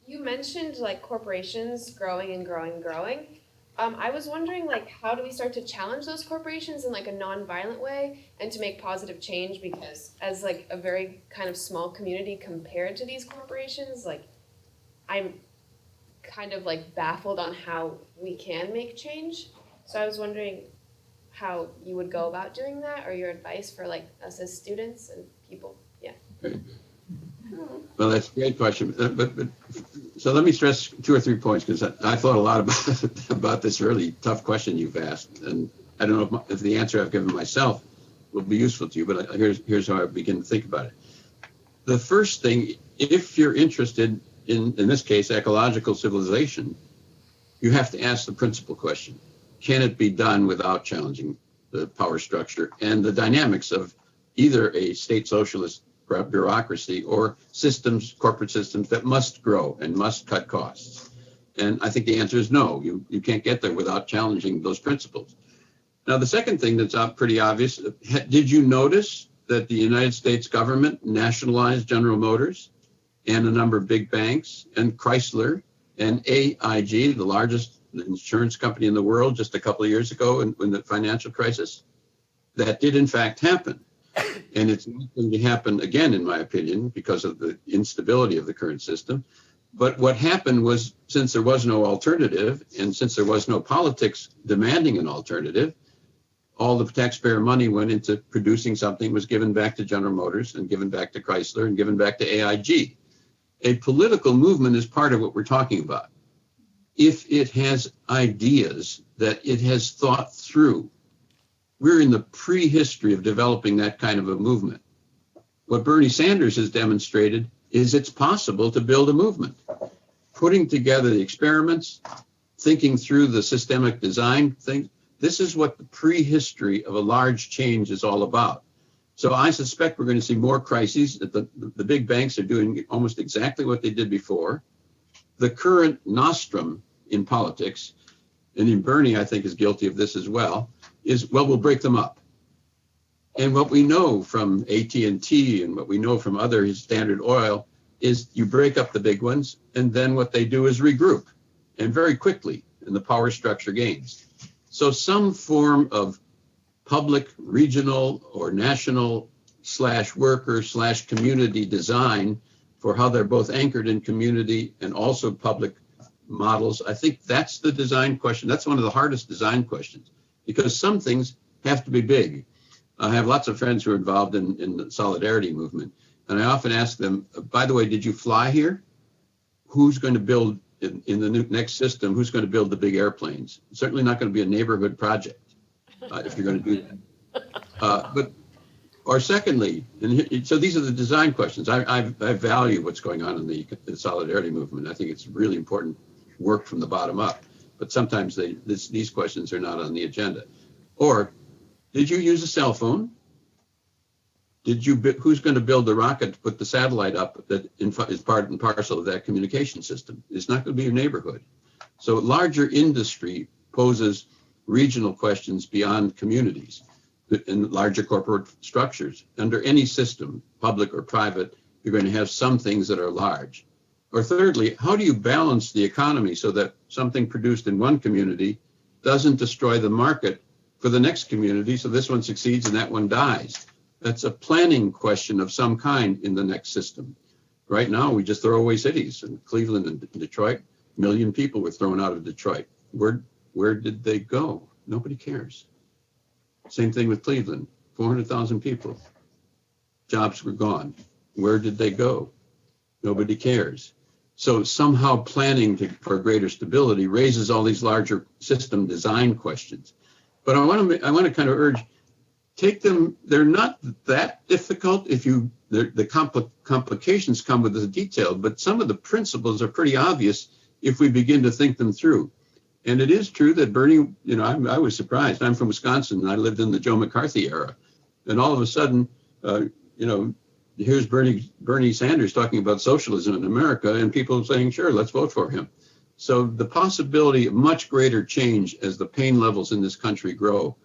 You mentioned like corporations growing and growing and growing. I was wondering, like, how do we start to challenge those corporations in like a non-violent way and to make positive change? Because as like a very kind of small community compared to these corporations, like I'm kind of like baffled on how we can make change. So I was wondering how you would go about doing that, or your advice for like us as students and people. Yeah. Okay. Well, that's a great question. But so let me stress 2 or 3 points, because I thought a lot about this really tough question you've asked, and I don't know if the answer I've given myself will be useful to you, but here's how I begin to think about it. The first thing, if you're interested in this case, ecological civilization, you have to ask the principal question: can it be done without challenging the power structure and the dynamics of either a state socialist bureaucracy or systems, corporate systems that must grow and must cut costs? And I think the answer is no. You can't get there without challenging those principles. Now, the second thing that's pretty obvious, did you notice that the United States government nationalized General Motors and a number of big banks and Chrysler and AIG, the largest insurance company in the world, just a couple of years ago in the financial crisis? That did in fact happen. And it's not going to happen again, in my opinion, because of the instability of the current system. But what happened was, since there was no alternative, and since there was no politics demanding an alternative, all the taxpayer money went into producing something, was given back to General Motors and given back to Chrysler and given back to AIG. A political movement is part of what we're talking about. If it has ideas that it has thought through, we're in the prehistory of developing that kind of a movement. What Bernie Sanders has demonstrated is it's possible to build a movement. Putting together the experiments, thinking through the systemic design thing, this is what the prehistory of a large change is all about. So I suspect we're going to see more crises. That the big banks are doing almost exactly what they did before. The current nostrum in politics, and in Bernie, I think, is guilty of this as well, is, well, we'll break them up. And what we know from AT&T and what we know from other Standard Oil is you break up the big ones, and then what they do is regroup, and very quickly, and the power structure gains. So some form of public, regional, or national / worker / community design for how they're both anchored in community and also public models. I think that's the design question. That's one of the hardest design questions, because some things have to be big. I have lots of friends who are involved in the solidarity movement, and I often ask them, by the way, did you fly here? Who's going to build in the next system? Who's going to build the big airplanes? It's certainly not going to be a neighborhood project if you're going to do that. Or secondly, and so these are the design questions. I value what's going on in the solidarity movement. I think it's really important work from the bottom up, but sometimes these questions are not on the agenda. Or, did you use a cell phone? Who's going to build the rocket to put the satellite up that is part and parcel of that communication system? It's not going to be your neighborhood. So larger industry poses regional questions beyond communities in larger corporate structures. Under any system, public or private, you're going to have some things that are large. Or thirdly, how do you balance the economy so that something produced in one community doesn't destroy the market for the next community, so this one succeeds and that one dies? That's a planning question of some kind in the next system. Right now, we just throw away cities. In Cleveland and Detroit, 1 million people were thrown out of Detroit. Where did they go? Nobody cares. Same thing with Cleveland, 400,000 people. Jobs were gone. Where did they go? Nobody cares. So somehow planning for greater stability raises all these larger system design questions. But I want to kind of urge, take them. They're not that difficult if the complications come with the detail, but some of the principles are pretty obvious if we begin to think them through. And it is true that Bernie, I was surprised. I'm from Wisconsin and I lived in the Joe McCarthy era. And all of a sudden, here's Bernie Sanders talking about socialism in America, and people saying, sure, let's vote for him. So the possibility of much greater change as the pain levels in this country grow,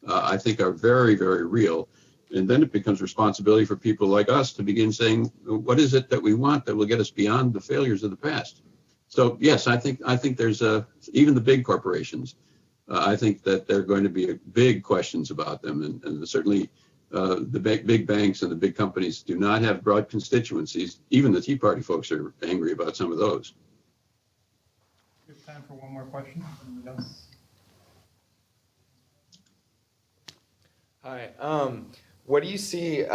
I think are very, very real. And then it becomes responsibility for people like us to begin saying, what is it that we want that will get us beyond the failures of the past? So yes, I think there's even the big corporations. I think that there are going to be big questions about them, and certainly the big banks and the big companies do not have broad constituencies. Even the Tea Party folks are angry about some of those. We have time for one more question. Yes. Hi. What do you see?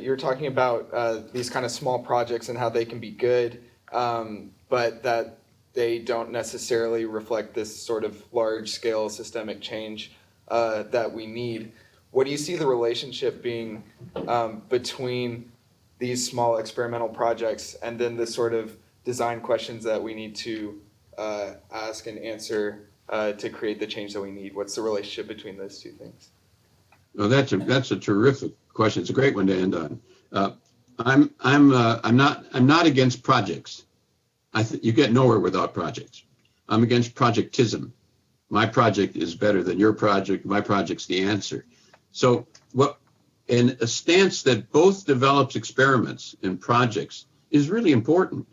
You're talking about these kind of small projects and how they can be good, but that they don't necessarily reflect this sort of large-scale systemic change that we need. What do you see the relationship being between these small experimental projects and then the sort of design questions that we need to ask and answer to create the change that we need? What's the relationship between those two things? Well, that's a terrific question. It's a great one to end on. I'm not against projects. You get nowhere without projects. I'm against projectism. My project is better than your project. My project's the answer. So and a stance that both develops experiments and projects is really important,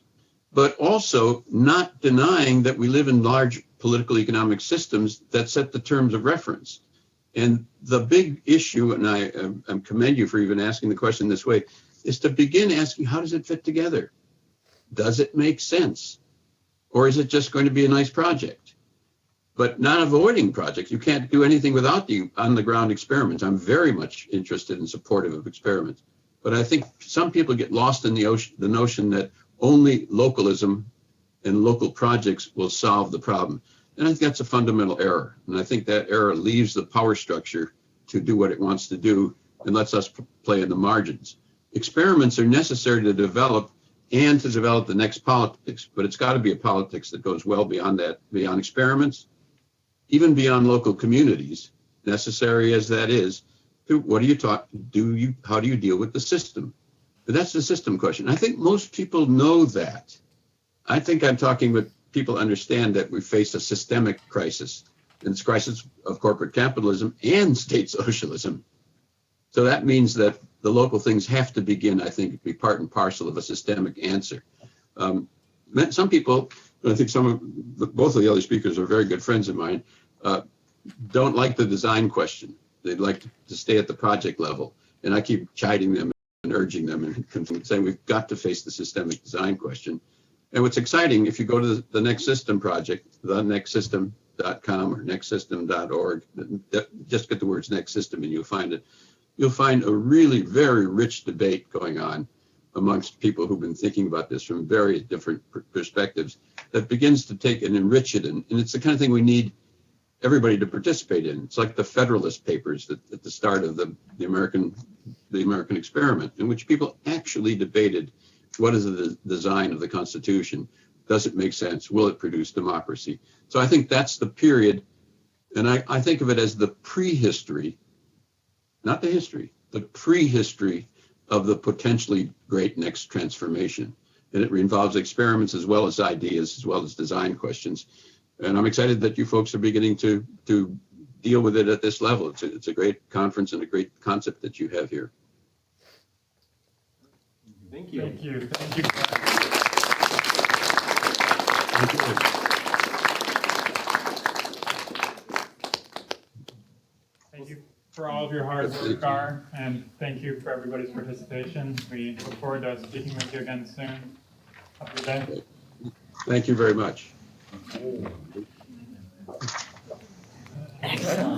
but also not denying that we live in large political economic systems that set the terms of reference. And the big issue, and I commend you for even asking the question this way, is to begin asking, how does it fit together? Does it make sense? Or is it just going to be a nice project? But not avoiding projects. You can't do anything without the on-the-ground experiments. I'm very much interested and supportive of experiments. But I think some people get lost in the notion that only localism and local projects will solve the problem. And I think that's a fundamental error. And I think that error leaves the power structure to do what it wants to do and lets us play in the margins. Experiments are necessary to develop and to develop the next politics, but it's got to be a politics that goes well beyond that, beyond experiments, even beyond local communities, necessary as that is. to how do you deal with the system? But that's the system question. I think most people know that. I think I'm talking with people who understand that we face a systemic crisis. And it's a crisis of corporate capitalism and state socialism. So that means that the local things have to begin, I think, be part and parcel of a systemic answer. Some people, I think both of the other speakers are very good friends of mine, don't like the design question. They'd like to stay at the project level. And I keep chiding them and urging them and saying we've got to face the systemic design question. And what's exciting, if you go to the Next System project, thenextsystem.com or nextsystem.org, just get the words Next System and you'll find it. You'll find a really very rich debate going on amongst people who've been thinking about this from various different perspectives that begins to take and enrich it. And it's the kind of thing we need everybody to participate in. It's like the Federalist Papers at the start of the American experiment, in which people actually debated what is the design of the Constitution? Does it make sense? Will it produce democracy? So I think that's the period, and I think of it as the prehistory, not the history, the prehistory of the potentially great next transformation. And it involves experiments as well as ideas, as well as design questions. And I'm excited that you folks are beginning to deal with it at this level. It's a great conference and a great concept that you have here. Thank you. Thank you. Thank you. Thank you. Thank you for all of your hard work, Gar, and thank you for everybody's participation. We look forward to speaking with you again soon. Have a good day. Thank you very much. Excellent.